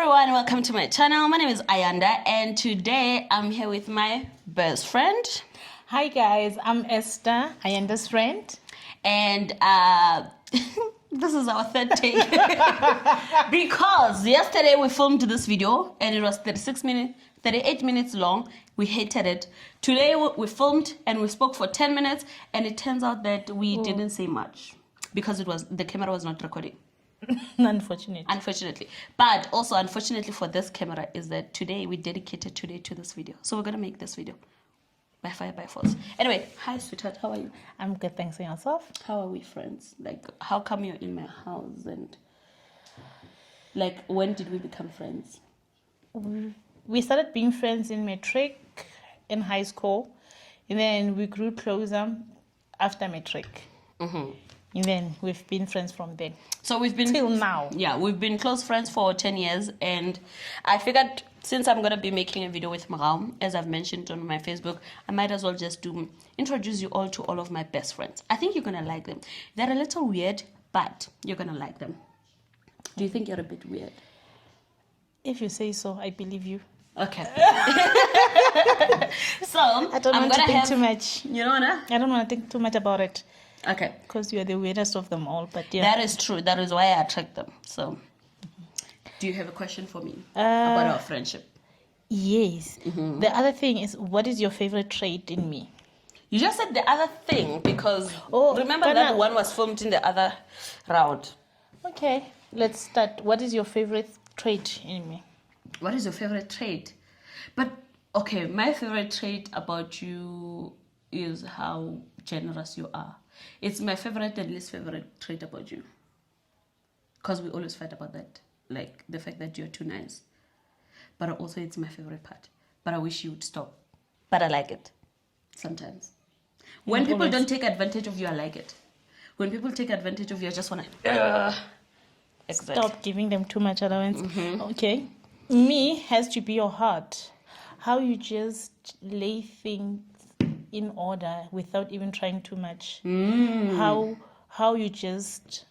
everyone, welcome to my channel. My name is Ayanda and today I'm here with my best friend. Hi guys, I'm Esther, Ayanda's friend. And this is our third take. Because yesterday we filmed this video and it was 38 minutes long. We hated it. Today we filmed and we spoke for 10 minutes and it turns out that we didn't say much because the camera was not recording. Unfortunately. But also unfortunately for this camera is that today we dedicated today to this video. So we're gonna make this video by fire by force. Anyway, hi sweetheart, how are you? I'm good, thanks. And yourself? How are we friends? Like, how come you're in my house? And like, when did we become friends? We started being friends in matric, in high school, and then we grew closer after matric. And then we've been friends from then. So we've been till now. Yeah, we've been close friends for 10 years, and I figured since I'm gonna be making a video with Marao, as I've mentioned on my Facebook, I might as well just introduce you all to all of my best friends. I think you're gonna like them. They're a little weird, but you're gonna like them. Do you think you're a bit weird? If you say so, I believe you. Okay. So I don't want to think too much. You know what? I don't want to think too much about it. Okay. Because you're the weirdest of them all, but yeah. That is true. That is why I attract them. So, do you have a question for me about our friendship? Yes. The other thing is, what is your favorite trait in me? You just said the other thing because remember that one was filmed in the other round. Okay, let's start. What is your favorite trait in me? What is your favorite trait? But, okay, my favorite trait about you is how generous you are. It's my favorite and least favorite trait about you. Because we always fight about that. Like, the fact that you're too nice. But also, it's my favorite part. But I wish you would stop. But I like it. Sometimes. When people don't take advantage of you, I like it. When people take advantage of you, I just want to... Stop giving them too much allowance. Okay. Me has to be your heart. How you just lay things in order without even trying too much. How you just...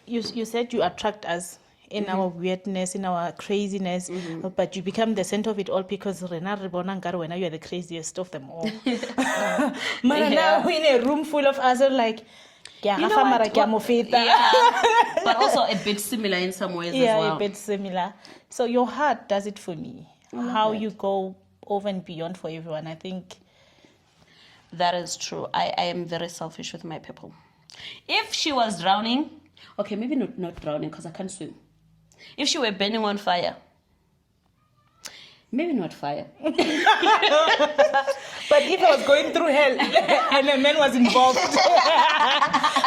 You said you attract us in our weirdness, in our craziness, but you become the center of it all because Rena Ribonangaro, you are the craziest of them all. Now we're in a room full of us, like... You know what? Yeah, but also a bit similar in some ways as well. Yeah, a bit similar. So your heart does it for me. How you go over and beyond for everyone, I think. That is true. I am very selfish with my people. If she was drowning, okay, maybe not drowning because I can't swim. If she were burning on fire, maybe not fire. But if I was going through hell and a man was involved,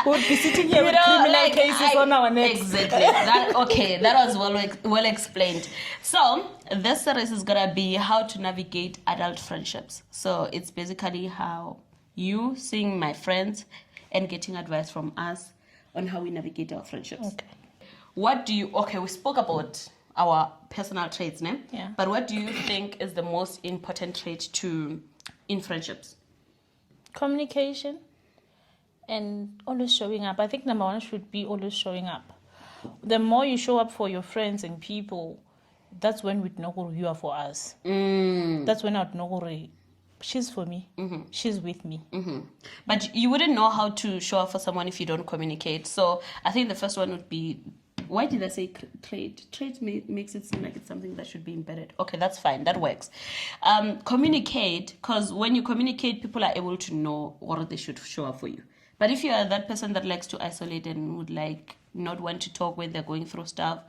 we would be sitting here with criminal cases on our necks. Exactly. That was well explained. So this series is gonna be how to navigate adult friendships. So it's basically how you seeing my friends and getting advice from us on how we navigate our friendships. Okay. We spoke about our personal traits, né? Yeah. But what do you think is the most important trait in friendships? Communication and always showing up. I think number one should be always showing up. The more you show up for your friends and people, that's when we'd know who you are for us. That's when I'd know who she's for me. She's with me. But you wouldn't know how to show up for someone if you don't communicate. So I think the first one would be, why did I say trait? Trait makes it seem like it's something that should be embedded. Okay, that's fine. That works. Communicate, because when you communicate, people are able to know what they should show up for you. But if you are that person that likes to isolate and would like not want to talk when they're going through stuff,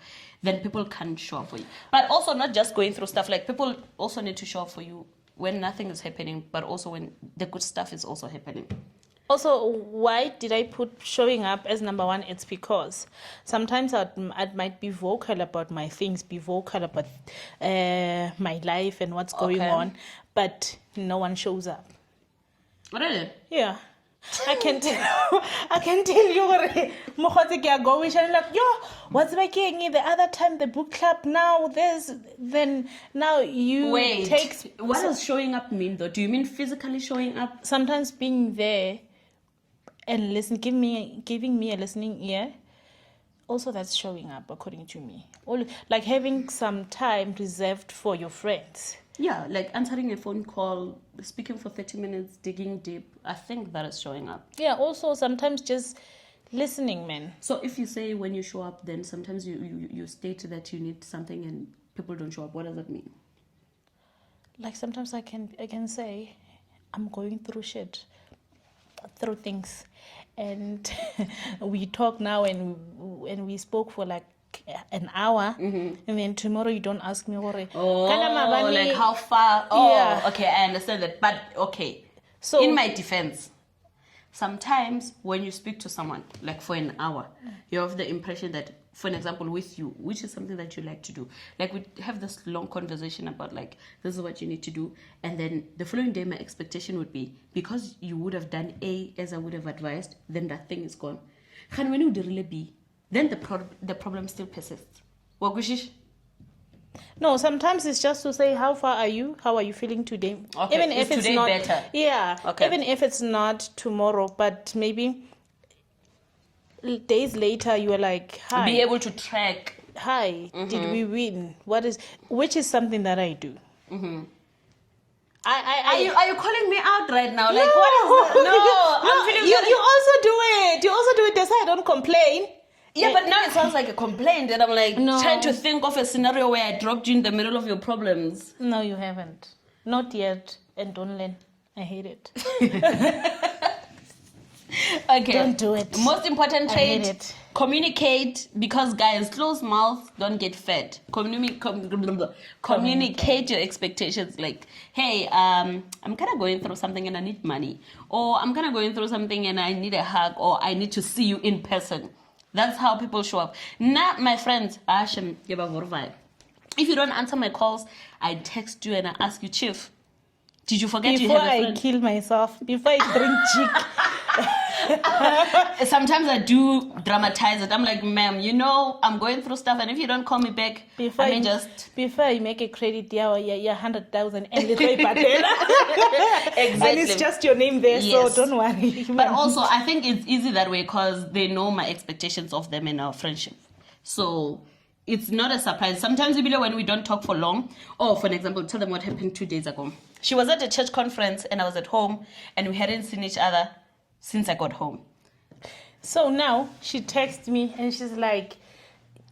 then people can't show up for you. But also not just going through stuff. Like, people also need to show up for you when nothing is happening, but also when the good stuff is also happening. Also, why did I put showing up as number one? It's because sometimes I might be vocal about my things, be vocal about my life and what's going on, but no one shows up. Really? Yeah. I can tell you going like, yo, what's making the other time the book club now now you what does showing up mean though? Do you mean physically showing up? Sometimes being there and giving me a listening ear, Also, that's showing up, according to me. Like having some time reserved for your friends. Yeah, like answering a phone call, speaking for 30 minutes, digging deep. I think that is showing up. Yeah, also sometimes just listening, man. So if you say when you show up, then sometimes you state that you need something and people don't show up. What does that mean? Like sometimes I can say, I'm going through shit, through things, and we talk now and we spoke for like an hour, and then tomorrow you don't ask me what. Oh, like how far? Oh, Yeah. okay, I understand that. But okay, So in my defense, sometimes when you speak to someone like for an hour, you have the impression that, for an example, with you, which is something that you like to do, like we have this long conversation about like this is what you need to do, and then the following day my expectation would be, because you would have done A as I would have advised, then that thing is gone. And when you do really B, then the problem still persists. Wakushish? no, sometimes it's just to say, how far are you? How are you feeling today? Okay, Even is if it's today not better? Yeah. Okay. Even if it's not tomorrow, but maybe days later you are like, hi. Be able to track. Hi, did we win? Which is something that I do. Are you calling me out right now? Like, what is that? No, I'm feeling you, very... you also do it. You also do it. That's why I don't complain. Yeah, but now it sounds like a complaint, and I'm like No. trying to think of a scenario where I dropped you in the middle of your problems. No, you haven't. Not yet. And don't learn. I hate it. Okay. Don't do it. Most important I hate trait, it. communicate, because guys, closed mouths don't get fed. Communicate your expectations. Like, hey, I'm kind of going through something and I need money. Or I'm kind of going through something and I need a hug, or I need to see you in person. That's how people show up. Not my friends. If you don't answer my calls, I text you and I ask you, Chief, did you forget Before you have a I friend? kill myself, before I drink cheek. Sometimes I do dramatize it. I'm like, ma'am, you know, I'm going through stuff, and if you don't call me back, Before I make a credit, yeah, 100,000 and little and Exactly. it's just your name there, Yes. so don't worry. But also, I think it's easy that way because they know my expectations of them and our friendship. So it's not a surprise. Sometimes even when we don't talk for long, or for an example, tell them what happened 2 days ago. She was at a church conference and I was at home, and we hadn't seen each other since I got home. So now she texts me and she's like,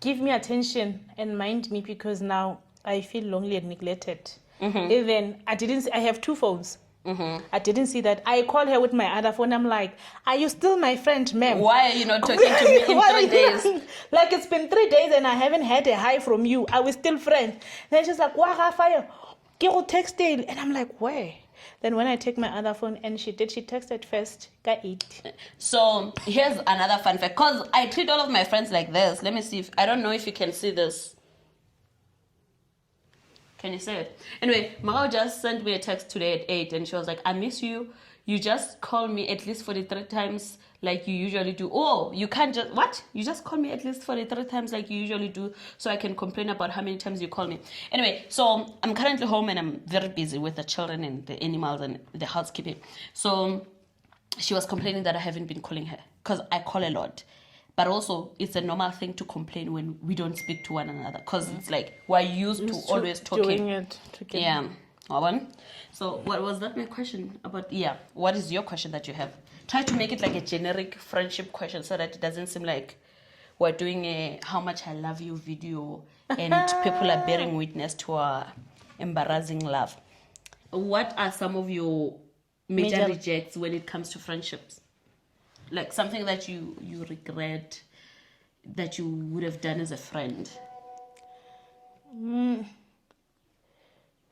give me attention and mind me because now I feel lonely and neglected. Even I have 2 phones. I didn't see that. I call her with my other phone. I'm like, are you still my friend, ma'am? Why are you not talking to me in 3 days? Like, it's been 3 days and I haven't had a hi from you. Are we still friends? Then she's like, wah, fire. Get texting. And I'm like, where? Then when I take my other phone, and she texted first, got 8. So here's another fun fact, because I treat all of my friends like this. Let me see I don't know if you can see this. Can you see it? Anyway, Mao just sent me a text today at 8, and she was like, I miss you. You just call me at least 43 times like you usually do. Oh, you can't just... What? You just call me at least 43 times like you usually do, so I can complain about how many times you call me. Anyway, so I'm currently home and I'm very busy with the children and the animals and the housekeeping. So she was complaining that I haven't been calling her because I call a lot. But also, it's a normal thing to complain when we don't speak to one another, because it's like we're used to always talking. Doing it together. Yeah. One. So what was that my question about? Yeah. What is your question that you have? Try to make it like a generic friendship question so that it doesn't seem like we're doing a how much I love you video and people are bearing witness to our embarrassing love. What are some of your major rejects when it comes to friendships? Like something that you regret that you would have done as a friend.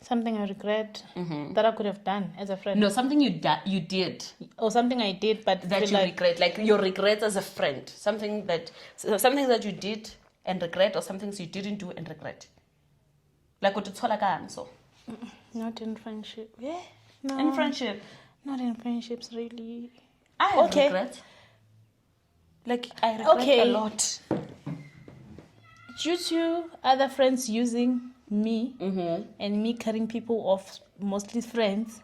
Something I regret that I could have done as a friend. No, something you did Or something I did, but that feel you like, regret, like your regrets as a friend. Something that you did and regret, or some things you didn't do and regret. Like what it's all again, so. not in friendship. Yeah, no. In friendship, Not in friendships, really. I have Okay. regret. Like I regret a lot. Due to other friends using me and me cutting people off, mostly friends,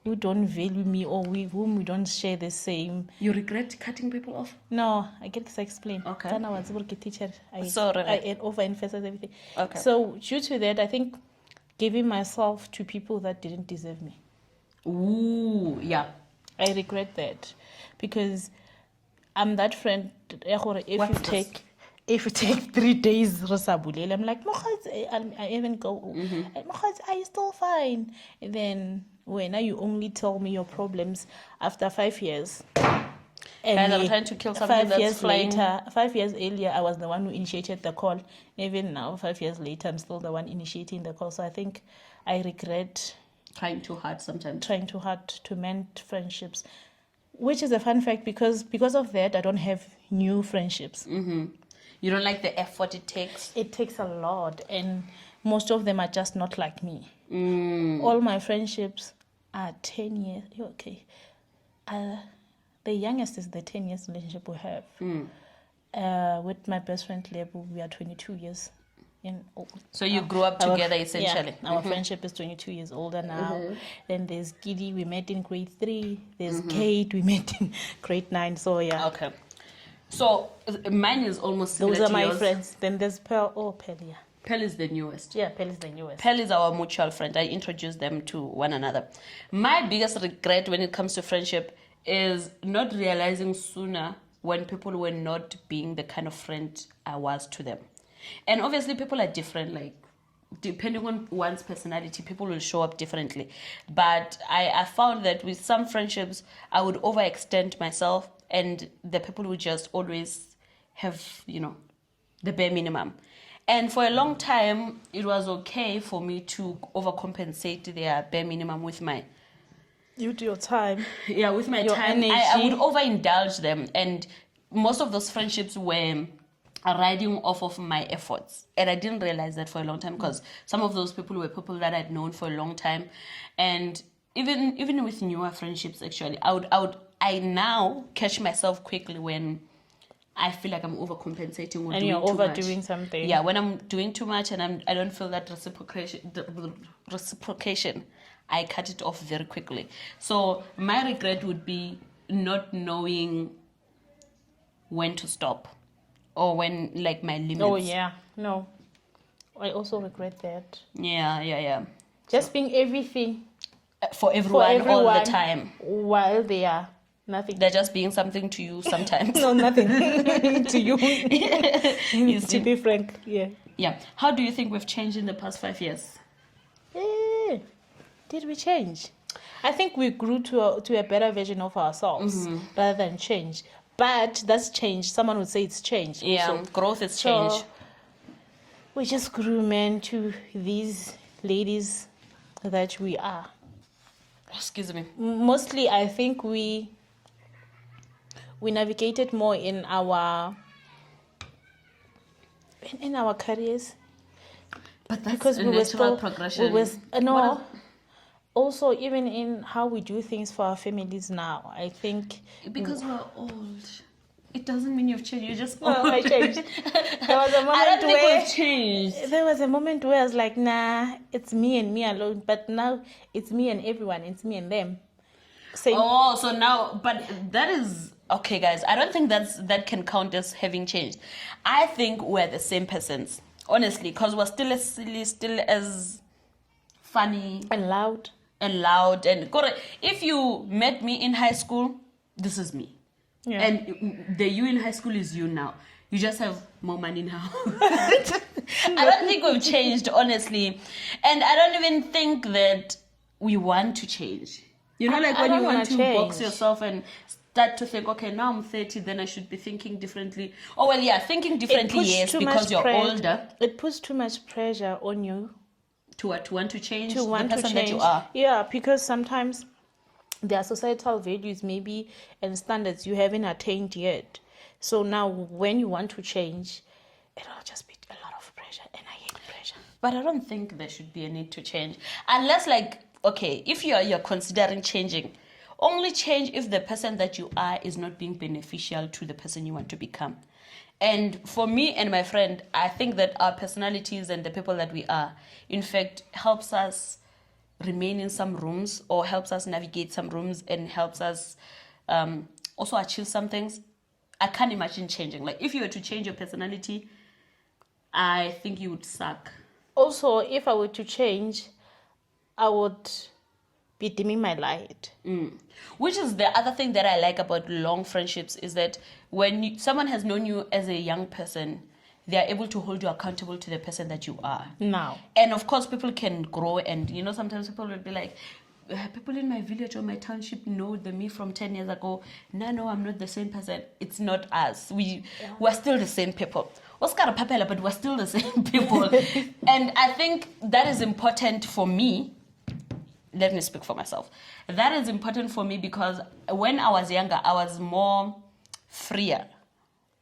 who don't value me or whom we don't share the same. You regret cutting people off? No, I get to explain. Okay. Then I was able to teacher. I overemphasize everything. Okay. So due to that, I think giving myself to people that didn't deserve me. Ooh, yeah. I regret that because I'm that friend. If you take 3 days, I'm like, I even go, are you still fine? And then when you only tell me your problems after 5 years. And Guys, I'm trying to kill something that's flying. 5 years earlier, I was the one who initiated the call. Even now, 5 years later, I'm still the one initiating the call. So I think I regret trying too hard sometimes. Trying too hard to mend friendships, which is a fun fact because of that, I don't have new friendships. Mm-hmm. You don't like the effort it takes? It takes a lot, and most of them are just not like me. Mm. All my friendships are 10 years. Okay. The youngest is the 10 years relationship we have. With my best friend, Lebo, we are 22 years. So you grew up together, essentially. Yeah, our friendship is 22 years older now. Then there's Giddy, we met in grade 3. There's Kate, we met in grade 9. So, yeah. Okay. So, mine is almost similar Those are to my yours. friends. Then there's Pearl. Oh, Pearl, yeah. Pearl is the newest. Yeah, Pearl is the newest. Pearl is our mutual friend. I introduced them to one another. My biggest regret when it comes to friendship is not realizing sooner when people were not being the kind of friend I was to them. And obviously people are different, like depending on one's personality, people will show up differently. But I found that with some friendships, I would overextend myself and the people would just always have, the bare minimum. And for a long time, it was okay for me to overcompensate their bare minimum with my... You do your time. Yeah, with my your time. energy. I would overindulge them. And most of those friendships were riding off of my efforts. And I didn't realize that for a long time because some of those people were people that I'd known for a long time. And even with newer friendships, actually, I now catch myself quickly when I feel like I'm overcompensating or and doing you're too overdoing much. something. Yeah, when I'm doing too much and I don't feel that reciprocation, I cut it off very quickly. So my regret would be not knowing when to stop or when, like, my limits. Oh, yeah. No. I also regret that. Yeah. Just being everything For everyone all the time. While they are nothing. They're just being something to you sometimes. No, nothing to you. To be frank, yeah. Yeah. How do you think we've changed in the past 5 years? Did we change? I think we grew to a better version of ourselves rather than change. But that's change. Someone would say it's change. Yeah, also. growth is change. So we just grew, man, to these ladies that we are. Excuse me. Mostly, I think we navigated more in our careers. But that's Because a we were natural still progression. Also, even in how we do things for our families now, I think Because we're old. It doesn't mean you've changed. You're just old. I changed. There was a moment I don't think where we've changed. there was a moment where I was like, nah, it's me and me alone. But now it's me and everyone. It's me and them. Same. Oh, so now, but that is okay, guys. I don't think that can count as having changed. I think we're the same persons, honestly, because we're still as silly, still as funny And loud. and loud. And if you met me in high school, this is me. Yeah. And the you in high school is you now. You just have more money now. I don't think we've changed, honestly. And I don't even think that we want to change. Like I when you don't want to wanna box change. yourself and start to think, okay, now I'm 30, then I should be thinking differently. Oh, well, yeah, thinking differently, yes, because you're older. It puts too much pressure on you To want to change to want the to person change. that you are. Yeah, because sometimes there are societal values maybe and standards you haven't attained yet. So now when you want to change, it'll just be a lot of pressure, and I hate pressure. But I don't think there should be a need to change. Unless, like, okay, if you're considering changing, only change if the person that you are is not being beneficial to the person you want to become. And for me and my friend, I think that our personalities and the people that we are, in fact, helps us remain in some rooms or helps us navigate some rooms and helps us also achieve some things, I can't imagine changing. Like, if you were to change your personality, I think you would suck. Also, if I were to change, I would be dimming my light. Which is the other thing that I like about long friendships, is that when someone has known you as a young person, they are able to hold you accountable to the person that you are. Now. And of course, people can grow, and sometimes people will be like, people in my village or my township know me from 10 years ago. No, I'm not the same person. It's not us. We're still the same people. Oscar Papela, but we're still the same people. And I think that is important for me. Let me speak for myself. That is important for me because when I was younger, I was more freer.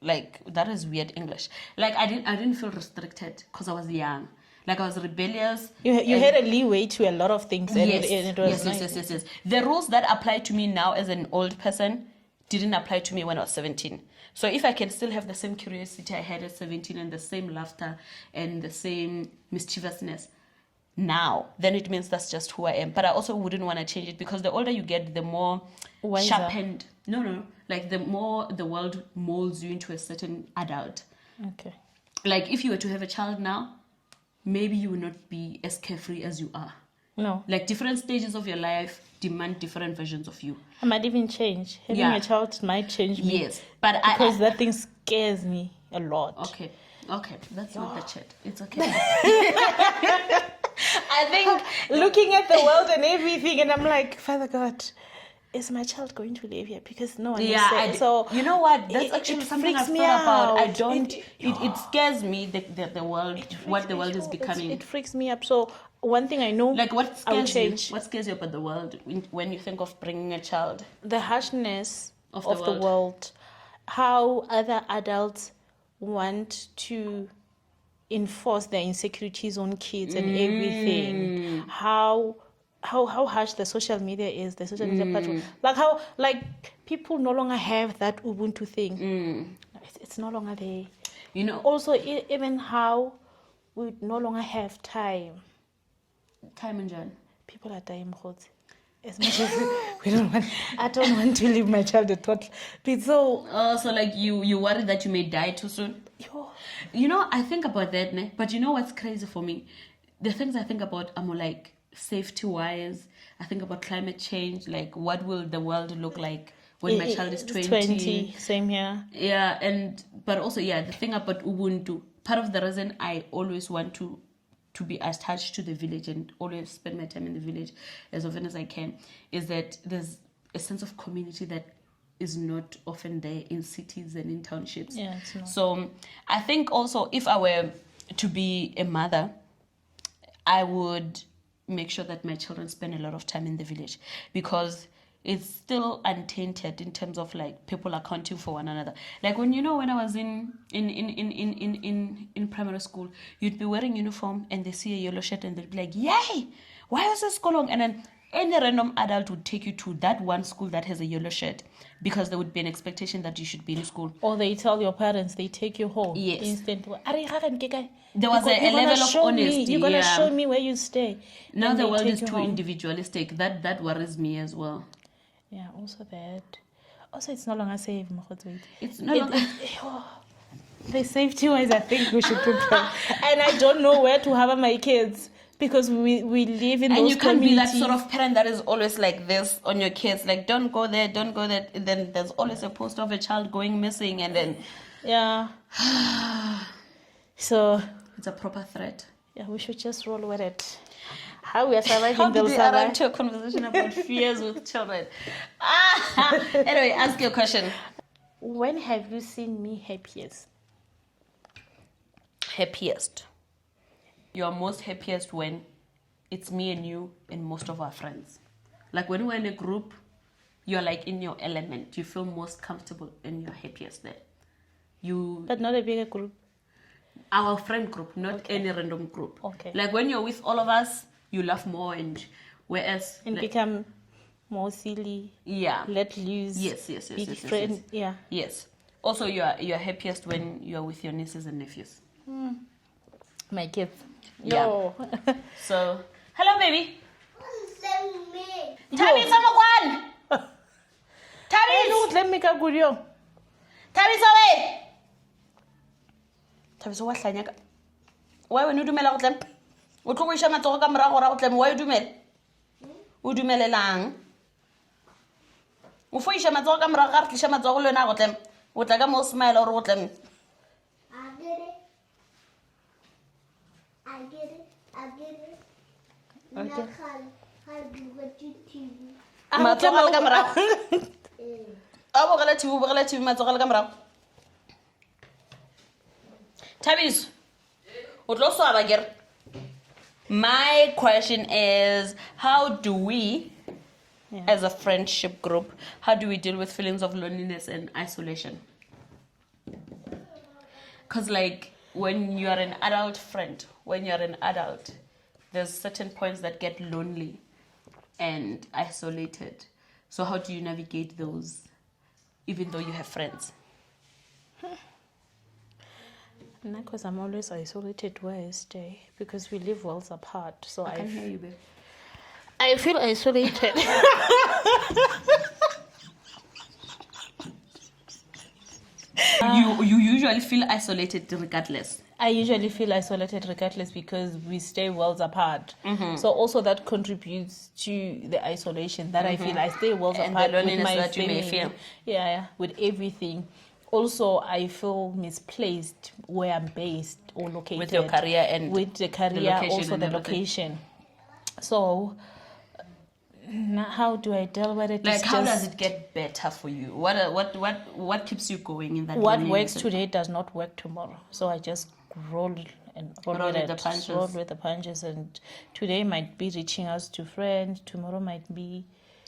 Like, that is weird English. Like, I didn't feel restricted because I was young. Like, I was rebellious. You had a leeway to a lot of things. And it was yes. The rules that apply to me now as an old person didn't apply to me when I was 17. So if I can still have the same curiosity I had at 17 and the same laughter and the same mischievousness now, then it means that's just who I am. But I also wouldn't want to change it, because the older you get, the more wiser. Sharpened. No. Like, the more the world molds you into a certain adult. Okay. Like, if you were to have a child now, maybe you will not be as carefree as you are. No. Like, different stages of your life demand different versions of you. I might even change. Having a child might change me. Yes. But because that thing scares me a lot. Okay. That's not the chat. It's okay. I think looking at the world and everything, and I'm like, Father God, is my child going to live here? Because no one is saying. So you know what? That's actually something I've thought about. I don't. It scares me the world, what the world is becoming. It freaks me up. So one thing I know, like, what scares you about the world when you think of bringing a child? The harshness of the world. How other adults want to enforce their insecurities on kids and everything. How harsh the social media is, the social media platform. Like, how, like, people no longer have that Ubuntu thing. It's no longer there. Also, even how we no longer have time. Time and John. People are dying, as much as I don't want to leave my child a toddler. So like, you worry that you may die too soon? I think about that, ne? But you know what's crazy for me? The things I think about are more like safety-wise. I think about climate change. Like, what will the world look like when my child is 20? Same here. Yeah, but also, the thing about Ubuntu, part of the reason I always want to be attached to the village and always spend my time in the village as often as I can, is that there's a sense of community that is not often there in cities and in townships. Yeah, it's not. So I think also, if I were to be a mother, I would make sure that my children spend a lot of time in the village, because it's still untainted in terms of, like, people accounting for one another. Like, when I was in primary school, you'd be wearing uniform and they see a yellow shirt and they'd be like, "Yay! Why is this school long?" And then any random adult would take you to that one school that has a yellow shirt, because there would be an expectation that you should be in school. Or they tell your parents, they take you home. Yes. Instantly. There was a level of honesty. You're going to show me where you stay. Now the world is too individualistic. That worries me as well. Yeah, also that. Also, it's no longer safe. It's no longer... The safety-wise, I think we should prepare. And I don't know where to have my kids, because we live in those communities. And you can't be that sort of parent that is always like this on your kids. Like, don't go there, don't go there. And then there's always a post of a child going missing, and then... Yeah. So... It's a proper threat. Yeah, we should just roll with it. How we are surviving, How did we arrive to a conversation about fears with children? Anyway, ask your question. When have you seen me happiest? Happiest. You are most happiest when it's me and you and most of our friends. Like, when we're in a group, you're like in your element. You feel most comfortable and you're happiest there. But not a bigger group. Our friend group, not any random group. Okay. Like, when you're with all of us, you laugh more, and whereas... And become more silly. Yeah. Let loose. Yes. Big friend. Yeah. Yes. Also, you're happiest when you're with your nieces and nephews. My kids. Yeah. So, hello, baby. Thabisa Mokwane. Thabisa. Let me go with you. Thabisa we. Thabisa wa hlanya ka. Why when you dumela go tlem? O tlo go isha matsogo ka morago ra go tlem. Why you dumela? O dumelelang. O fo isha matsogo ka morago ga re tlisha matsogo le yona go tlem. O tla ka mo smile or go tlem. I get it. Okay. Matsogo ka morago. A bogela TV matsogo ka morago. Thabiso. O tlo swaba kere. My question is, how do we, as a friendship group, how do we deal with feelings of loneliness and isolation? Because like when you're an adult friend, there's certain points that get lonely and isolated. So how do you navigate those, even though you have friends? Because I'm always isolated where I stay because we live worlds apart. So I can hear you, babe. I feel isolated. You usually feel isolated regardless. I usually feel isolated regardless because we stay worlds apart. So also that contributes to the isolation that I feel. I stay worlds And apart the loneliness with my that you may family. feel. Yeah, with everything. Also, I feel misplaced where I'm based or located. With your career and with the career, location also and the everything. location. So, how do I deal with it? Like, It's how just- does it get better for you? What keeps you going in that? what loneliness? works today does not work tomorrow. So I just roll with with it, the punches. roll with the punches. And today might be reaching out to friends. Tomorrow might be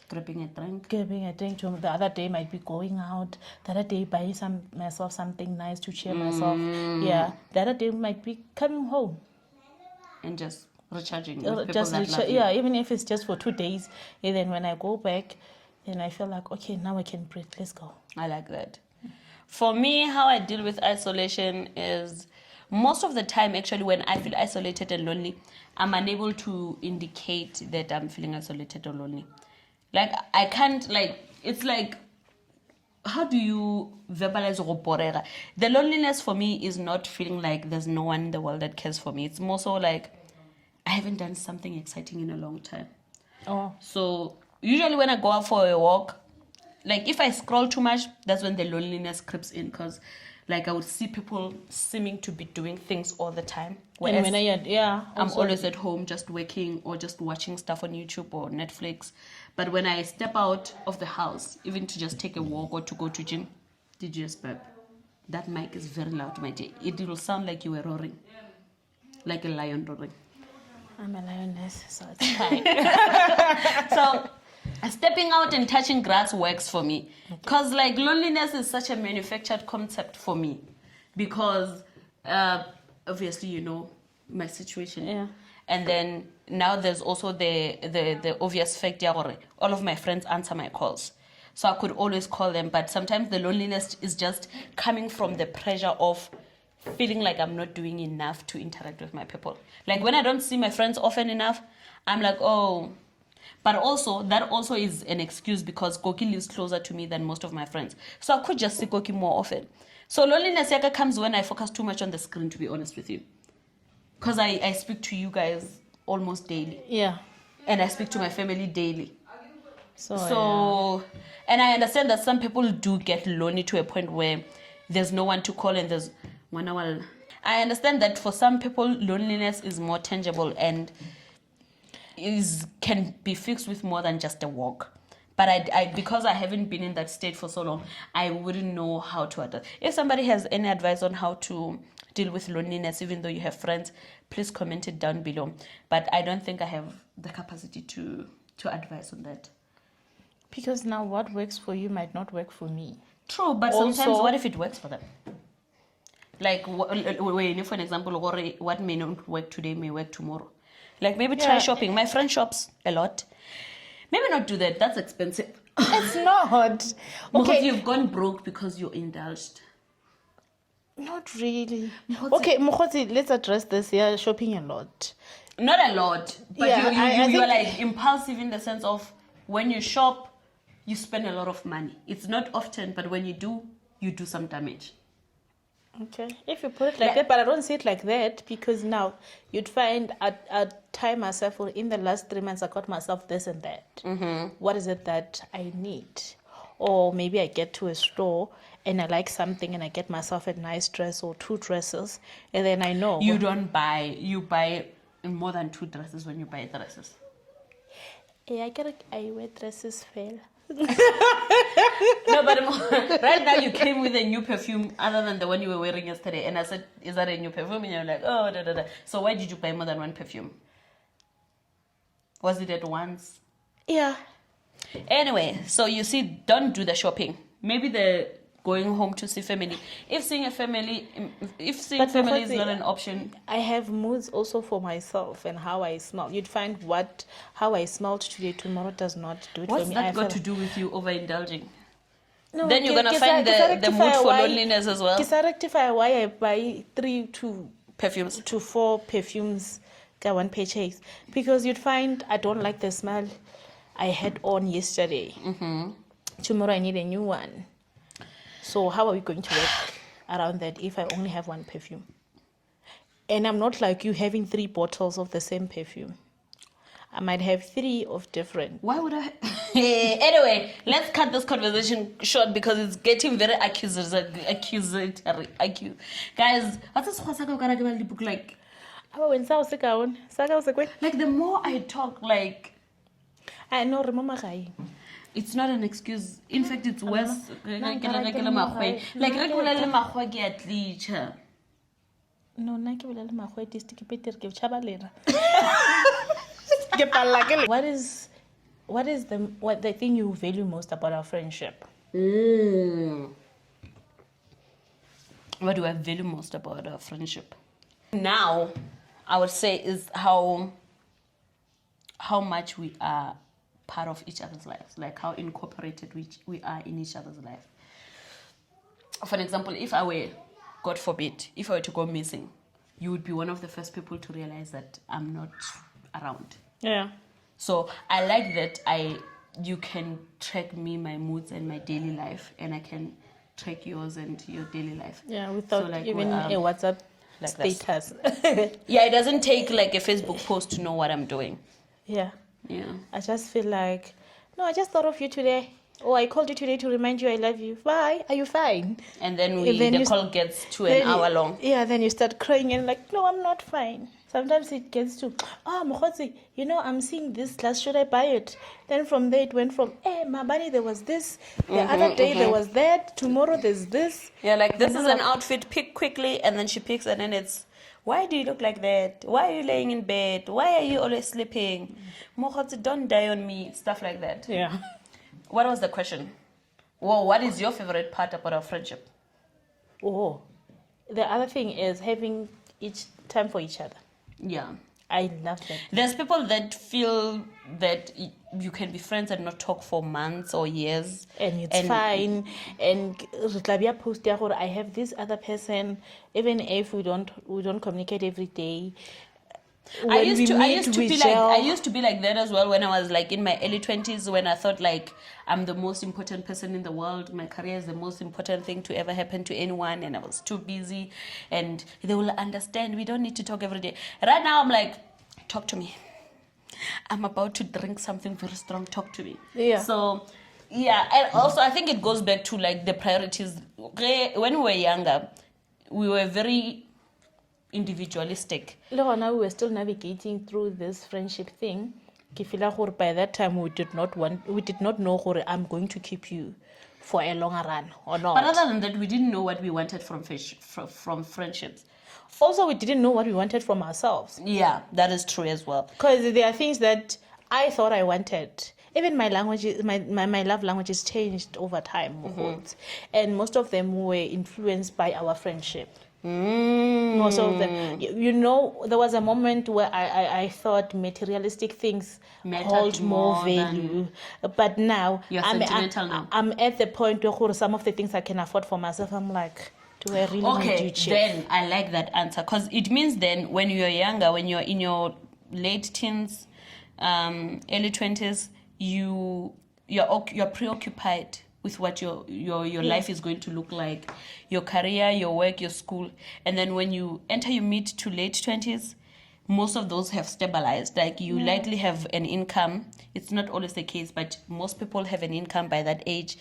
Grabbing a drink. giving a drink. The other day might be going out. The other day buying myself something nice to cheer myself. Yeah. The other day might be coming home. And just recharging with people Just that love you. yeah, even if it's just for 2 days. And then when I go back, then I feel like, okay, now I can breathe. Let's go. I like that. For me, how I deal with isolation is most of the time, actually, when I feel isolated and lonely, I'm unable to indicate that I'm feeling isolated or lonely. Like, I can't, like, it's like, how do you verbalize go borega? The loneliness for me is not feeling like there's no one in the world that cares for me. It's more so like, I haven't done something exciting in a long time. Oh. So usually when I go out for a walk, like if I scroll too much, that's when the loneliness creeps in, because like I would see people seeming to be doing things all the time. And Whereas when I'm I'm always at home just working or just watching stuff on YouTube or Netflix. But when I step out of the house, even to just take a walk or to go to gym, did you just burp? That mic is very loud, my dear. It will sound like you were roaring. Like a lion roaring. I'm a lioness, so it's fine. So stepping out and touching grass works for me, because like loneliness is such a manufactured concept for me, because obviously you know my situation. Yeah. And then now there's also the obvious fact that all of my friends answer my calls, so I could always call them. But sometimes the loneliness is just coming from the pressure of feeling like I'm not doing enough to interact with my people. Like when I don't see my friends often enough, I'm like, oh. But also, that also is an excuse because Koki lives closer to me than most of my friends. So I could just see Koki more often. So loneliness yaka comes when I focus too much on the screen, to be honest with you. Because I speak to you guys almost daily. Yeah. And I speak to my family daily. So And I understand that some people do get lonely to a point where there's no one to call and there's one hour. I understand that for some people, loneliness is more tangible and can be fixed with more than just a walk. But I because I haven't been in that state for so long, I wouldn't know how to address. If somebody has any advice on how to deal with loneliness, even though you have friends, please comment it down below. But I don't think I have the capacity to advise on that. because now what works for you might not work for me. True, but Also- sometimes what if it works for them? Like, for an example, what may not work today may work tomorrow. Like, maybe try Yeah. shopping. My friend shops a lot. Maybe not do that. That's expensive. It's not. Because Okay. you've gone broke because you're indulged. Not really. Mokgotsi- Okay, Mokgotsi, let's address this. Yeah, shopping a lot. Not a lot, but Yeah, you're I like think- impulsive in the sense of when you shop, you spend a lot of money. It's not often, but when you do some damage. Okay, if you put it like that, but I don't see it like that, because now you'd find I'd tie myself, or in the last 3 months I got myself this and that. What is it that I need? Or maybe I get to a store and I like something and I get myself a nice dress or 2 dresses, and then I know You buy more than 2 dresses when you buy dresses. Yeah, I wear dresses fail. No, but right now you came with a new perfume other than the one you were wearing yesterday, and I said, "Is that a new perfume?" And you're like, "Oh, da da da." So why did you buy more than one perfume? Was it at once? Yeah. Anyway, so you see, don't do the shopping. Maybe the going home to see family. If seeing family is not an option. I have moods also for myself and how I smell. You'd find how I smelled today, tomorrow does not do it What's for me. that got to do with you overindulging? No, Then you're gonna find the mood for loneliness as well. Can I rectify why I buy 3 to Perfumes. 4 perfumes, got one purchase? Because you'd find I don't like the smell I had on yesterday. Tomorrow I need a new one. So how are we going to work around that if I only have 1 perfume? And I'm not like you having 3 bottles of the same perfume. I might have 3 of different. Why would I? Anyway, let's cut this conversation short because it's getting very accusatory. Guys, what's this book like? Like the more I talk, like I know, remember. it's not an excuse. In fact, it's worse. Like No, what is the thing you value most about our friendship? What do I value most about our friendship? Now, I would say is how much we are part of each other's lives, like how incorporated we are in each other's life. For an example, if I were, God forbid, if I were to go missing, you would be one of the first people to realize that I'm not around. Yeah. So I like that you can track me, my moods and my daily life, and I can track yours and your daily life. Yeah, without So, like, even a WhatsApp like this. status. Yeah, it doesn't take like a Facebook post to know what I'm doing. Yeah. Yeah. I just feel like, no, I just thought of you today. Oh, I called you today to remind you I love you. Bye. Are you fine? And then the call gets to an hour long. Yeah, then you start crying and like, no, I'm not fine. Sometimes it gets to, Mokotsi, I'm seeing this glass. Should I buy it? Then from there it went from, Mabani, there was this. The other day there was that. Tomorrow there's this. Yeah, like this is an outfit, pick quickly. And then she picks and then it's, why do you look like that? Why are you laying in bed? Why are you always sleeping? Mokotsi, don't die on me. Stuff like that. Yeah. What was the question? Well, what is your favorite part about our friendship? Oh, the other thing is having each time for each other. Yeah. I love that. There's people that feel that you can be friends and not talk for months or years. And it's fine. And I have this other person, even if we don't communicate every day. I used to be like that as well when I was like in my early 20s, when I thought like I'm the most important person in the world. My career is the most important thing to ever happen to anyone, and I was too busy and they will understand. We don't need to talk every day. Right now I'm like, talk to me. I'm about to drink something very strong. Talk to me. Yeah. So yeah, and also I think it goes back to like the priorities. When we were younger, we were very individualistic. Now we were still navigating through this friendship thing. By that time we did not know I'm going to keep you for a longer run or not. But other than that, we didn't know what we wanted from friendships. Also, we didn't know what we wanted from ourselves. Yeah, that is true as well. Because there are things that I thought I wanted. Even my language, my love languages changed over time. And most of them were influenced by our friendship. Most of them. There was a moment where I thought materialistic things hold more value. But now, I'm at the point where some of the things I can afford for myself, I'm like, do I really need you, Chief? Then I like that answer. Because it means then when you're younger, when you're in your late teens, early 20s, you're preoccupied with what your life is going to look like, your career, your work, your school, and then when you enter your mid to late 20s, most of those have stabilized. Like you likely have an income. It's not always the case, but most people have an income by that age.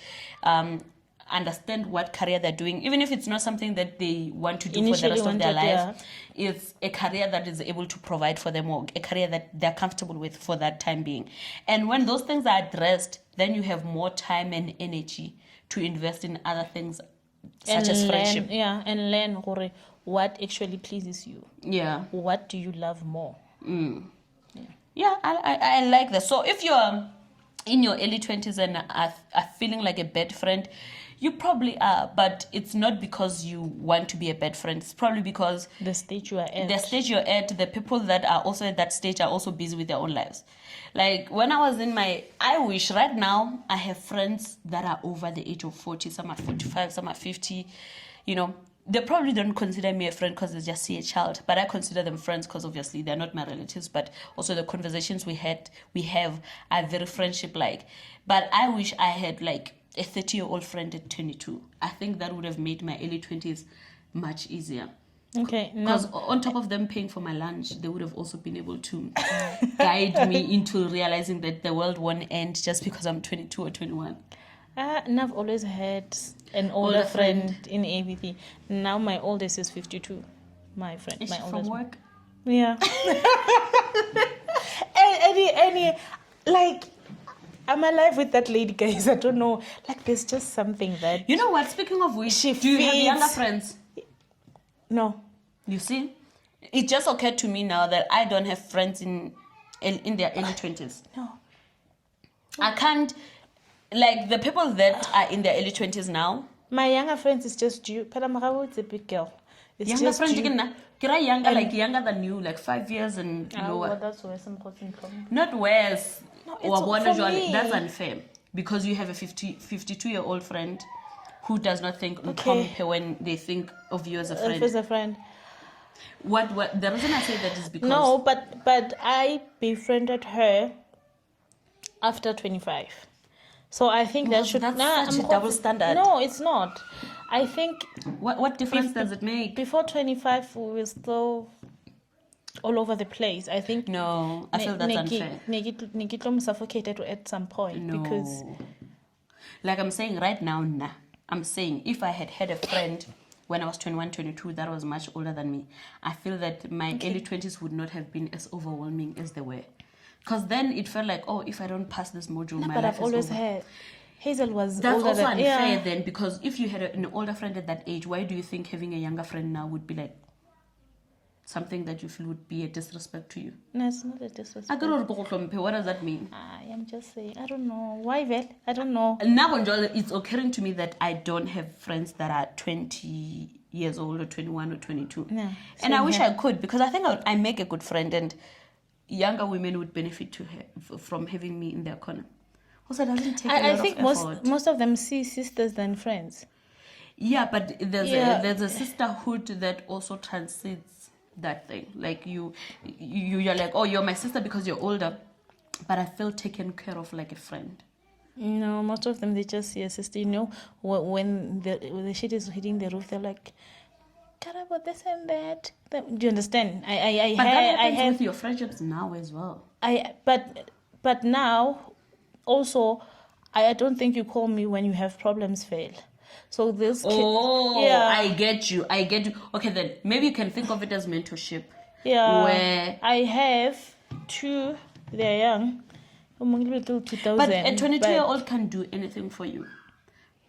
Understand what career they're doing, even if it's not something that they want to do for the rest of their life. It's a career that is able to provide for them, or a career that they're comfortable with for that time being. And when those things are addressed, then you have more time and energy to invest in other things, such as friendship. And learn what actually pleases you. Yeah. What do you love more? Yeah, I like that. So if you're in your early 20s and are feeling like a bad friend, you probably are, but it's not because you want to be a bad friend. It's probably because the stage you are at. The people that are also at that stage are also busy with their own lives. Like when I was I wish right now I have friends that are over the age of 40, some are 45, some are 50, They probably don't consider me a friend because they just see a child, but I consider them friends because obviously they're not my relatives, but also the conversations we have are very friendship-like. But I wish I had like a 30-year-old friend at 22. I think that would have made my early 20s much easier. Okay. Because on top of them paying for my lunch, they would have also been able to guide me into realizing that the world won't end just because I'm 22 or 21. And I've always had an older friend in everything. Now my oldest is 52. My friend. Is my she oldest from work? Yeah. any like I'm alive with that lady, guys. I don't know. Like there's just something that You know what? Speaking of which, She do you have feeds- younger friends? no. You see? It just occurred to me now that I don't have friends in their early 20s. No. I can't, like the people that are in their early 20s now. My younger friends is just you. Palamarawo is a big girl. It's Younger just friends, you. younger, like younger than you, like 5 years and lower. Well, that's where some person come. Not worse. No, it's for me. That's unfair because you have a 52-year-old friend who does not think Okay. when they think of you as a If friend. it's a friend. What the reason I say that is because No, but I befriended her after 25. So I think that should... that's Nah, such I'm a double standard. No, it's not. I think what difference does it make? before 25 we were still all over the place. I think... No, I feel that's unfair. Negitlom suffocated at some point No. because... Like I'm saying right now, I'm saying if I had a friend when I was 21, 22 that was much older than me, I feel that my early 20s would not have been as overwhelming as they were. Because then it felt like, oh, if I don't pass this module, my But life I've is always over. had... Hazel was That's older also than... unfair then, because if you had an older friend at that age, why do you think having a younger friend now would be like something that you feel would be a disrespect to you? No, it's not a disrespect. What does that mean? I am just saying, I don't know. Why, Vel? I don't know. Now, it's occurring to me that I don't have friends that are 20 years old or 21 or 22. No, and I same wish here. I could, because I think I make a good friend and younger women would benefit from having me in their corner. Also, it doesn't take a lot I think of effort. most of them see sisters than friends. Yeah, but there's Yeah. there's a sisterhood that also transcends that thing. Like you're like, oh, you're my sister because you're older, but I feel taken care of like a friend. No, most of them, they just see a sister. You know, when the shit is hitting the roof, they're like, "Care about this and that." Do you understand? But that happens have with your friendships now as well. but now also I don't think you call me when you have problems fail. So this I get you. Okay, then maybe you can think of it as mentorship. Yeah. Where I have two, they're young. Till 2000. but a 22-year-old can do anything for you.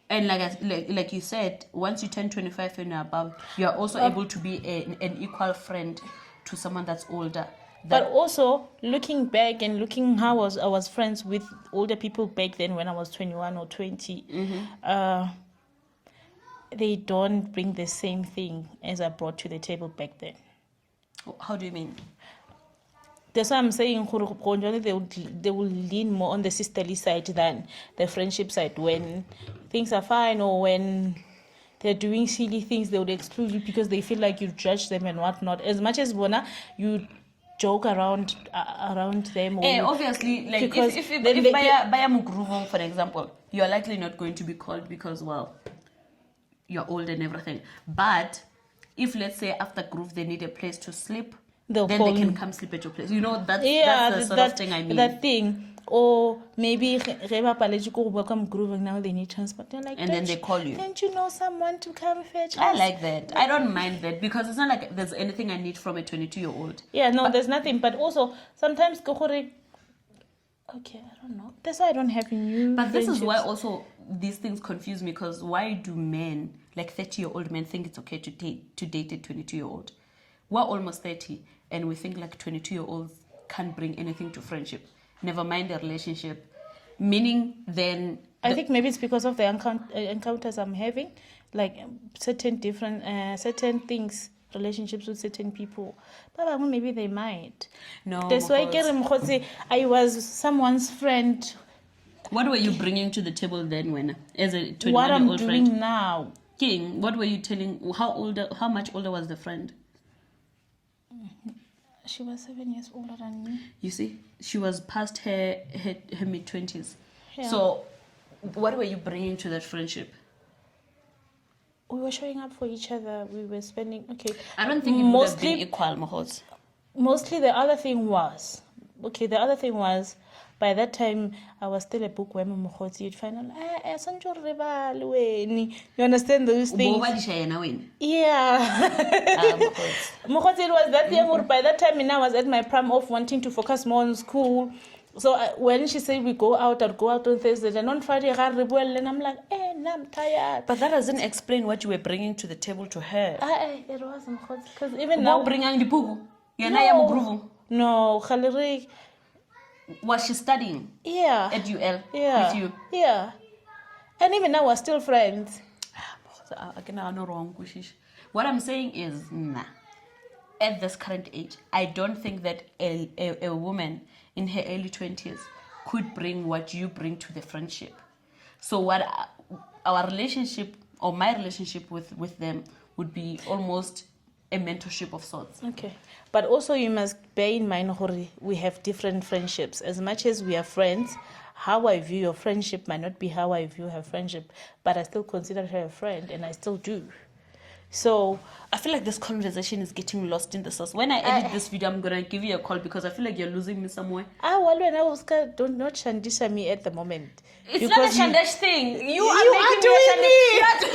And like you said, once you turn 25 and above, you are also able to be an equal friend to someone that's older. But also looking back and looking how I was friends with older people back then when I was 21 or 20, they don't bring the same thing as I brought to the table back then. How do you mean? That's why I'm saying they will lean more on the sisterly side than the friendship side. When things are fine or when they're doing silly things, they would exclude you because they feel like you judge them and whatnot. As much as Bona, you joke around them. Or obviously, like because if then they buy a mugruvo, for example, you're likely not going to be called because, well, you're old and everything. But if, let's say, after groove they need a place to sleep, They'll then call they can you. come sleep at your place. You know, that's the sort of thing I mean. That thing. Or maybe welcome groove and now they need transport. They're like, And then they call you. Don't you know someone to come fetch us? I like that. I don't mind that because it's not like there's anything I need from a 22-year-old. Yeah, no, there's nothing. But also, sometimes okay, I don't know. That's why I don't have new But this is friendships. why also these things confuse me, because why do men, like 30-year-old men, think it's okay to date a 22-year-old? We're almost 30 and we think like 22-year-olds can't bring anything to friendship. Never mind a relationship. Meaning then... I think maybe it's because of the encounters I'm having, like certain things, relationships with certain people. But maybe they might. No. That's why I was someone's friend. What were you bringing to the table then, when as a 21-year-old What I'm friend? doing now. King, what were you telling? How much older was the friend? She was 7 years older than me. You see, she was past her mid-20s. Yeah. So, what were you bringing to that friendship? We were showing up for each other. We were spending. Okay. I don't think it would have been equal, Mahos. Mostly, the other thing was, by that time, I was still a bookworm. You'd find out, you understand those things? Yeah. It was that thing where by that time I was at my prime of wanting to focus more on school. So when she said we go out, I'd go out on Thursday, and on Friday, and I'm like, I'm tired. But that doesn't explain what you were bringing to the table to her. It wasn't, because even now... No, Khaliri... Was she studying? Yeah. At UL? Yeah. With you? Yeah. And even now we're still friends. What I'm saying is, at this current age, I don't think that a woman in her early 20s could bring what you bring to the friendship. So what our relationship, or my relationship with them, would be almost a mentorship of sorts. Okay. But also you must bear in mind, we have different friendships. As much as we are friends, how I view your friendship might not be how I view her friendship, but I still consider her a friend, and I still do. So I feel like this conversation is getting lost in the sauce. When I edit this video, I'm gonna give you a call because I feel like you're losing me somewhere. Don't not shandisha me at the moment. It's not a shandish thing. You are doing it.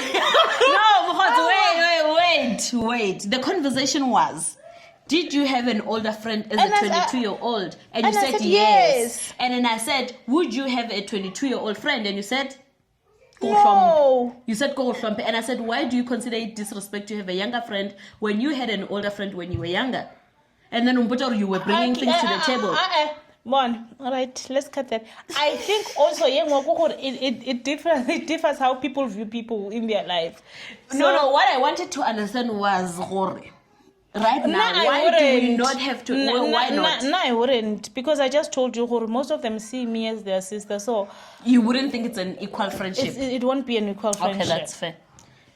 No, wait. The conversation was, did you have an older friend as a 22-year-old? And you said yes. And then I said, would you have a 22-year-old friend? And you said, no. You said go. And I said, why do you consider it disrespect to have a younger friend when you had an older friend when you were younger? And then you were bringing things to the table. All right, let's cut that. I think also it differs how people view people in their life. So, no, what I wanted to understand was right now, why do we not have to? Why not? No, I wouldn't, because I just told you, most of them see me as their sister, so you wouldn't think it's an equal friendship. It won't be an equal friendship. Okay, that's fair.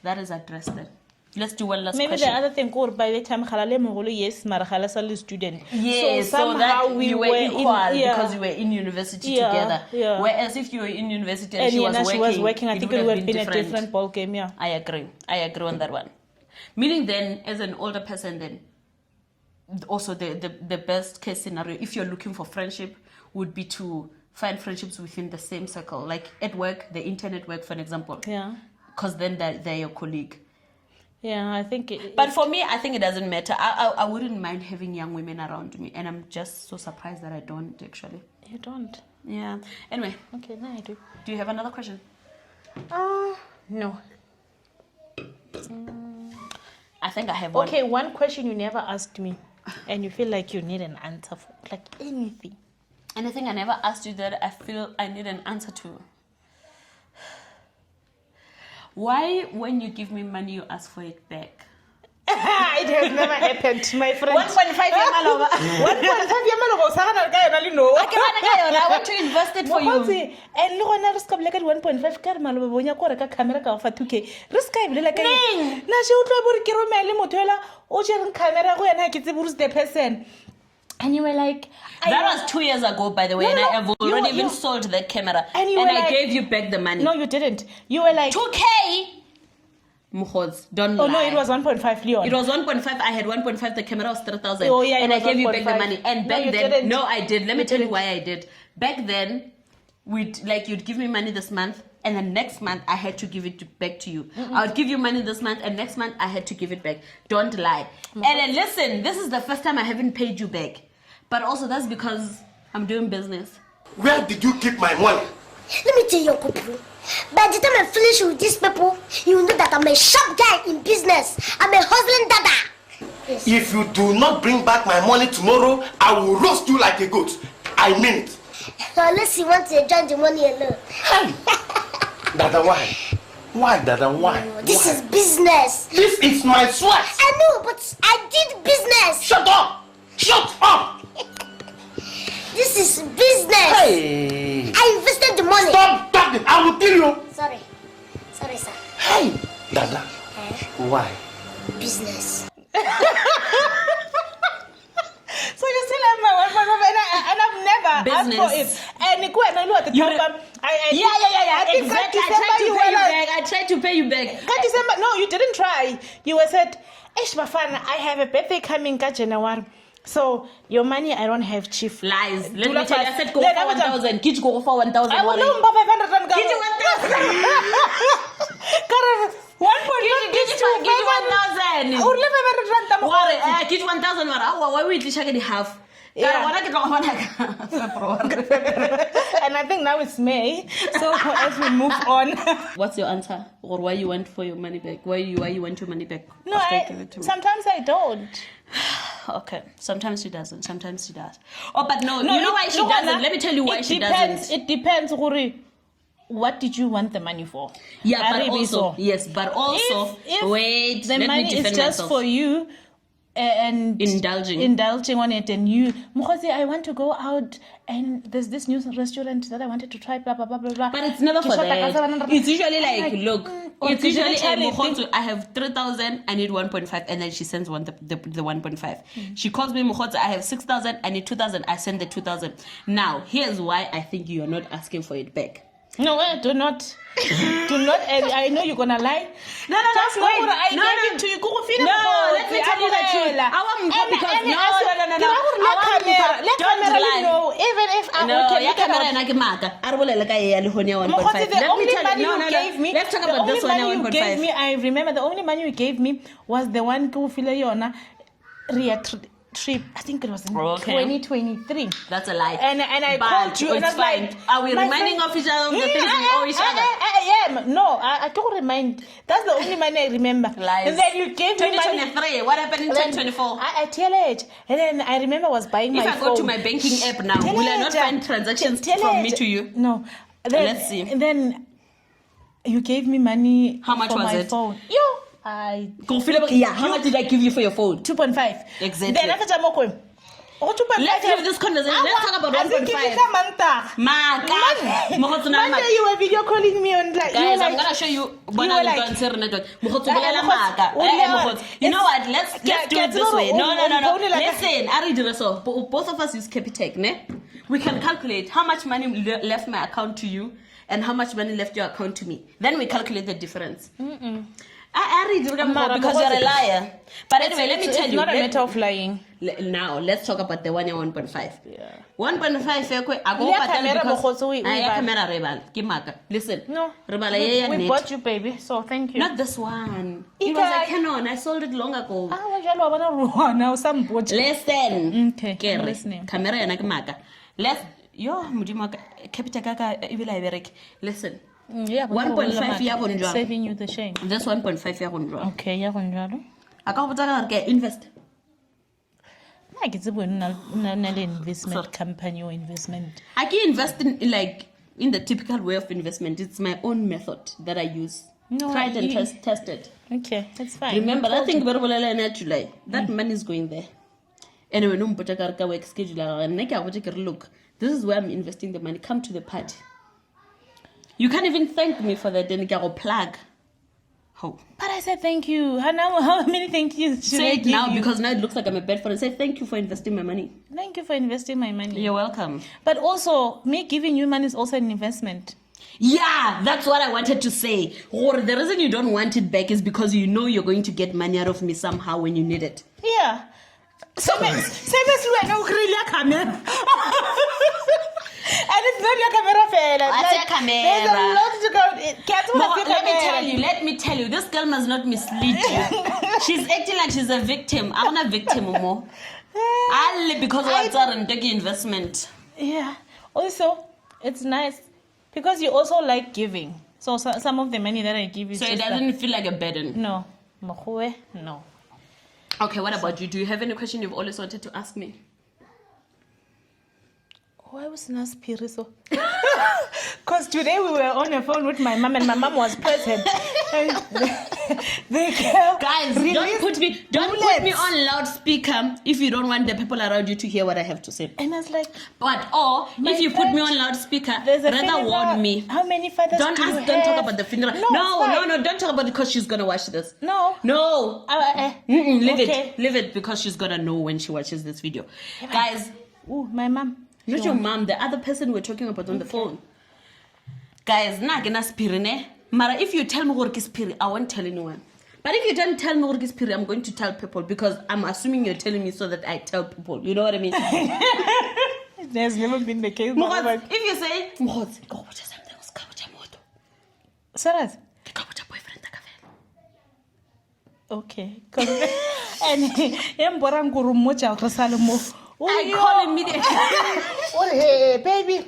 That is addressed then. Let's do one last Maybe question. The other thing, by the time yes, Marahala student. Yes, so that we were equal because we were in university together. Yeah. Whereas if you were in university and she was working, I think it would have been a different ball game. Yeah, I agree on that one. Meaning then, as an older person, then also the best case scenario, if you're looking for friendship, would be to find friendships within the same circle, like at work, the internet work, for an example. Yeah. Because then they're your colleague. Yeah, I think but for me, I think it doesn't matter. I wouldn't mind having young women around me, and I'm just so surprised that I don't actually. You don't? Yeah. Anyway. Okay, now I do. Do you have another question? No. I think I have one. Okay, one question you never asked me, and you feel like you need an answer for, like anything. Anything I never asked you that I feel I need an answer to. Why, when you give me money, you ask for it back? It has never happened, my friend. 1.5 yemalova. 1.5 yemalova. I want to invest it for you. And look on risk of like 1.5 carmalova when you call a camera for 2K. Risk I will like a Nashu Kiromeli Motola, Ocean camera, when I get the person. And you were like, That was 2 years ago, by the way, No, and no, I have you already were- even you- sold that camera. And you and were I like- gave you back the money. no, you didn't. You were like, 2K! Mukhos, don't oh lie. no, it was 1.5, Leon. It was 1.5. I had 1.5. The camera was 3,000. Oh, yeah, it and I was gave you back the 1.5. money. And No, back you then, didn't. no, I did. Let me You tell you didn't. why I did. Back then, you'd give me money this month, and then next month I had to give it back to you. I would give you money this month, and next month I had to give it back. Don't lie. And then listen, this is the first time I haven't paid you back, but also that's because I'm doing business. Where did you keep my money? Let me tell you, Kupu. By the time I finish with these people, you know that I'm a sharp guy in business. I'm a hustling dada. Yes. If you do not bring back my money tomorrow, I will roast you like a goat. I mean it. Unless you want to enjoy the money alone. Hey! Dada, why? Why, Dada, why? This Why? is business. This is my sweat. I know, but I did business. Shut up! Shut up! This is business. Hey! I invested the money. Stop talking! I will kill you! Sorry, sir. Hey! Dada, why? Business. So you still have my 1.5, and I've never asked for it. Business. And you at the You top. re- I think Exactly. I tried to pay you back. December. No, you didn't try. You were said, "Eish, Bafana, I have a birthday coming in January. So your money, I don't have, chief." Lies. Let me Dula tell you, I fast. said go Let for me tell- 1,000. Kitch go for 1,000. I will know 500 rand. Kitch 1,000. 1.5 Kitch 1,000. I would live 500 rand. What? Kitch 1,000. Why we teach again half? Yeah. Yeah. And I think now it's May. So as we move on. What's your answer? Or why you went for your money back? Why you want your money back? No, after you give it to me? sometimes I don't. Okay. Sometimes she doesn't. Sometimes she does. Oh, but no. You know why she doesn't? Let me tell you why she doesn't. It depends, Guri. What did you want the money for? Yeah, but Aribi, also so. yes, but also If wait. the let money me is defend just myself. for you and indulging on it, and you, Mukhosi, I want to go out and there's this new restaurant that I wanted to try, blah blah blah blah blah. But it's never for that. It's usually like, look, or it's did you usually literally Mukhosi, I have 3,000, I need 1.5, and then she sends the 1.5. She calls me, Mukhosi, I have 6,000, I need 2,000, I send the 2,000. Now, here's why I think you are not asking for it back. No, do not. I know you're gonna lie. No, Just know wait. what I gave it to you. Go feed No, them let me tell you the truth. I want because don't lie. No, even if I No, okay, ya look at camera that. na ke maka. A re bolela ka e ya le honya 1.5. Mokgotsi, the Let me only tell money you, you gave me, let's talk the about this only one money at you gave 1.5. me, I remember the only money you gave me was the one to fill yona trip. I think it was in Okay. 2023. That's a lie. And I But called you and I it's was fine. like, Are we my reminding friend- of each other of the things we owe each other? I don't remind. That's the only money I remember. Lies. And then you gave me money. 2023. What happened in 2024? I tell it. And then I remember I was buying If my I phone. go to my banking app now, Tell will I it. not find transactions Tell from it. me to you? No. Then, Let's see. And then you gave me money. How much for was my it? phone. Yeah, how much did I give you for your phone? 2.5. Exactly. Then after Jamoko. Oh, 2.5. Let's leave this conversation. Let's talk about 1.5. Maka. Monday you were video calling me on like. Guys, I'm like, gonna show you. were like- You know what? Let's do it this way. No. Like- Listen, I read the so both of us use Capitec, ne? We can calculate how much money left my account to you and how much money left your account to me. Then we calculate the difference. I read it because you're a liar. But anyway, let me tell it's you. not a matter of lying. Now let's talk about the 1.5. Yeah. 1.5 I go Le patal camera because mokgotsi o e bala. camera rebal ke maka. Listen. No. Rebala ye ya We net. bought you, baby. So thank you. Not this one. It was a Canon. I sold it long ago. Now some bought. Listen. Okay, Ke I'm re, listening. camera yana ke maka. Let's modimo Capitec ka e bila e bereke. Listen. Yeah, 1.5 ya it's gonjwa. saving you the shame. This 1.5 ya gonjwa. Okay, ya gonjalo. Aka botsa ka re ke invest. I get the investment So- company or investment. I can invest in the typical way of investment. It's my own method that I use. No, Tried and you- tested. Okay, that's fine. Remember, I I told think you. in July. That money is going there. Anyway, no mpotsa ka re ka work schedule and look, this is where I'm investing the money. Come to the party. You can't even thank me for that. Then I go plug. How? But I said thank you. How many thank yous should I Say it give now you? because now it looks like I'm a bad friend. Say thank you for investing my money. Thank you for investing my money. You're welcome. But also, me giving you money is also an investment. Yeah, that's what I wanted to say. Or the reason you don't want it back is because you know you're going to get money out of me somehow when you need it. Yeah. Same as no camera. And it's not your camera fella. What's your camera? There's a lot to go. Let me tell you, this girl must not mislead you. She's acting like she's a victim. I'm not a victim more. Only because what's our taking investment. Yeah. Also, it's nice because you also like giving. So some of the money that I give you. So it doesn't feel like a burden. No. No. Okay, what about you? Do you have any question you've always wanted to ask me? Why was not Spiriso? Because today we were on the phone with my mom and my mom was present. Guys, don't put me on loudspeaker if you don't want the people around you to hear what I have to say. And I was like, if you put me on loudspeaker, rather warn me. How many fathers Don't talk about the funeral. No, don't talk about it because she's gonna watch this. No. Leave Okay. Leave it because she's gonna know when she watches this video. Guys, my mom. not your mom, the other person we're talking about on the phone. Guys, Mara, if you tell me what is spirit, I won't tell anyone. But if you don't tell me what is spirit, I'm going to tell people because I'm assuming you're telling me so that I tell people. You know what I mean? There's never been the case. If you say, go watch something else, go watch a moto. Saras? Go watch a boyfriend. Okay. And I call immediately. Oh, hey, baby.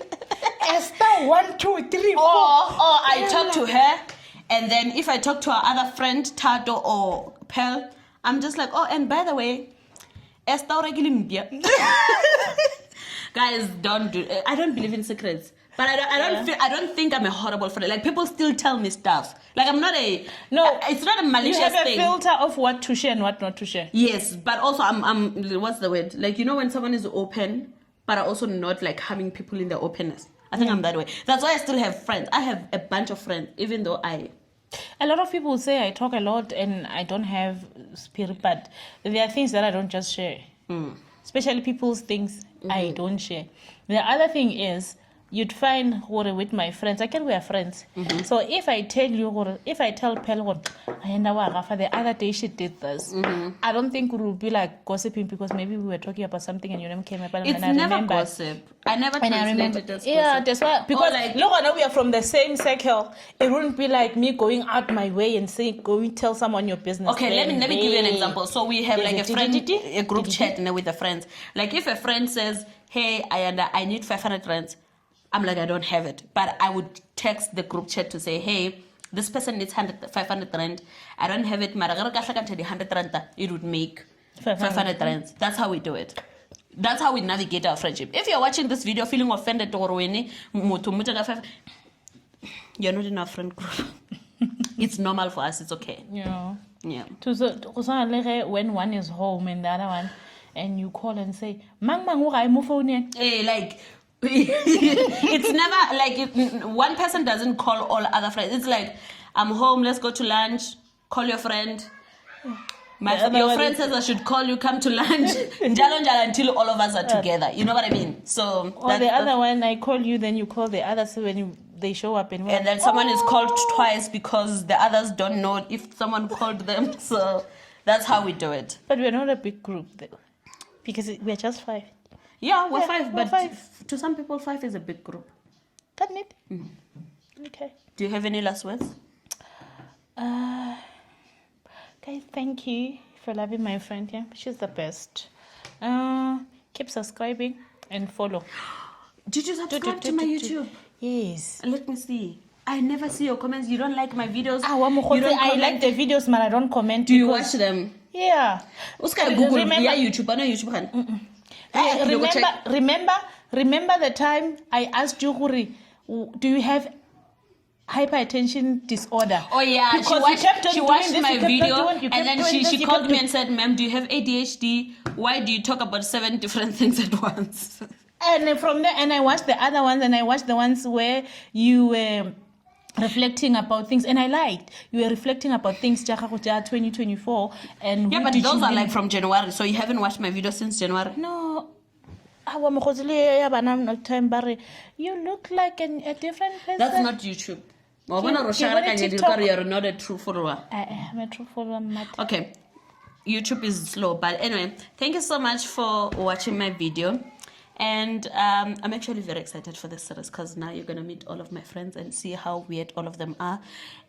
Esther 1, 2, 3, 4. Or I talk to her, and then if I talk to our other friend, Tato or Pearl, I'm just like, and by the way, Esther Guys, don't do. I don't believe in secrets, but I don't think I'm a horrible friend. Like people still tell me stuff. Like I'm not a. No, it's not a malicious thing. You have a thing. filter of what to share and what not to share. Yes, but also I'm. What's the word? Like when someone is open, but are also not like harming people in their openness. I think I'm that way. That's why I still have friends. I have a bunch of friends, even though A lot of people say I talk a lot and I don't have spirit, but there are things that I don't just share. Especially people's things I don't share. The other thing is, you'd find with my friends, we are friends. So if I tell Pel, the other day she did this, I don't think we will be like gossiping because maybe we were talking about something and your name came up. It's never gossip. I never translated it as gossip. Yeah, that's why. Because look, I know we are from the same circle. It wouldn't be like me going out my way and going tell someone your business. Okay, let me give you an example. So we have like a group chat with the friends. Like if a friend says, "Hey, I need 500 rands," I'm like, I don't have it. But I would text the group chat to say, hey, this person needs 500 rand. I don't have it. 100 rand, it would make 500 rands. That's how we do it. That's how we navigate our friendship. If you're watching this video feeling offended or you're not in our friend group. It's normal for us. It's okay. Yeah. Yeah. When one is home and the other one, and you call and say, Mang, move phone. Hey, like... It's never like one person doesn't call all other friends. It's like, I'm home, let's go to lunch, call your friend. Your friend says I should call you, come to lunch. Until all of us are together. You know what I mean? So or the other one, I call you, then you call the other, so when they show up and then someone is called twice because the others don't know if someone called them. So that's how we do it. But we're not a big group though, because we're just 5. Yeah, we're 5, but 5. To some people 5 is a big group. Doesn't it? Okay. Do you have any last words? Guys, thank you for loving my friend. Yeah, she's the best. Keep subscribing and follow. Did you subscribe to my YouTube? Yes. Let me see. I never see your comments. You don't like my videos. I like the videos, but I don't comment. Do you watch them? Yeah. Google. Yeah, YouTube. I know YouTube. Remember the time I asked you, Huri, do you have hypertension disorder? Oh yeah, because she watched my video and then she called me and said, "Ma'am, do you have ADHD? Why do you talk about 7 different things at once?" And from there, and I watched the other ones, and I watched the ones where you reflecting about things, and I liked you were reflecting about things 2024 and Yeah, who but did those you are really- like from January, so you haven't watched my video since January. no. You look like a different person. That's not YouTube. Ke bona TikTok. You're not a true follower. I'm a true follower, Matt. Okay, YouTube is slow, but anyway, thank you so much for watching my video. And I'm actually very excited for this series because now you're gonna meet all of my friends and see how weird all of them are.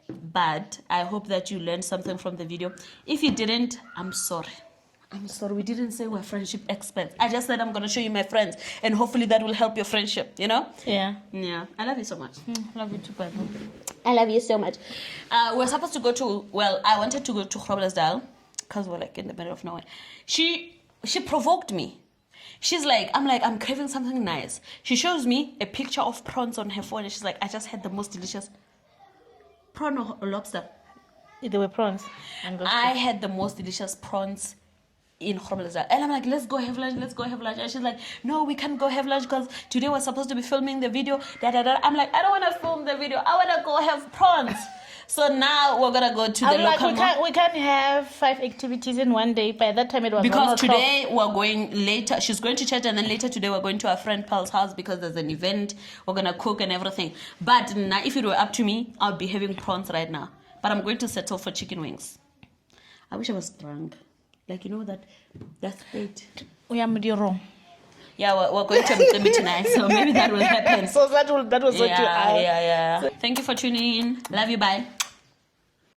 But I hope that you learned something from the video. If you didn't, I'm sorry. I'm sorry, we didn't say we're friendship experts. I just said I'm gonna show you my friends, and hopefully that will help your friendship, you know? Yeah. Yeah, I love you so much. Love you too, Bible. I love you so much. We're supposed to go to, well, I wanted to go to Groblersdal because we're like in the middle of nowhere. She provoked me. She's like, I'm craving something nice. She shows me a picture of prawns on her phone and she's like, I just had the most delicious prawn or lobster. There were prawns. I had the most delicious prawns in Groblersdal. And I'm like, let's go have lunch. And she's like, no, we can't go have lunch because today we're supposed to be filming the video. I'm like, I don't want to film the video. I want to go have prawns. So now we're going to go to the local mall. we can't have 5 activities in one day. By that time it was Because 1 o'clock. today we're going later. She's going to church and then later today we're going to our friend Pearl's house because there's an event. We're going to cook and everything. But now if it were up to me, I'd be having prawns right now. But I'm going to settle for chicken wings. I wish I was drunk. Like, you know, that's it. We are wrong. Yeah, we're going to Mtsembe tonight, so maybe that will happen. So that will sort you out. Yeah. Thank you for tuning in. Love you. Bye.